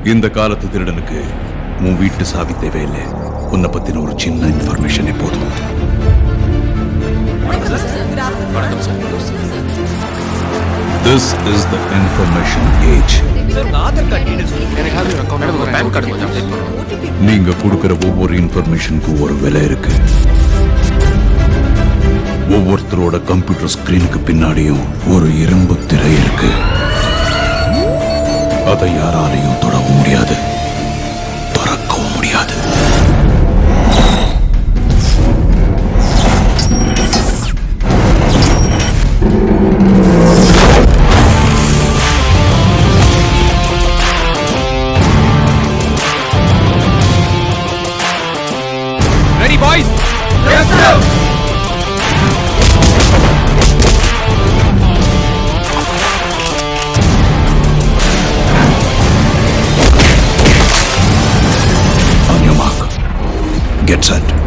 இந்த காலத்து திருடனுக்கு உன் வீட்டு சாவி தேவையில்லை. உன்னை பத்தின ஒரு சின்ன இன்ஃபர்மேஷனே போதும். This is the information age. நீங்க கொடுக்கிற ஒவ்வொரு இன்ஃபர்மேஷனுக்கு ஒரு விலை இருக்கு. ஒவ்வொருத்தரோட கம்ப்யூட்டர் ஸ்கிரீனுக்கு பின்னாடியும் ஒரு இரும்பு திரை இருக்கு. அதை யாராலையும் தொடவும் முடியாது, திறக்கவும் முடியாது. Ready, boys? Let's go! On your mark. Get set.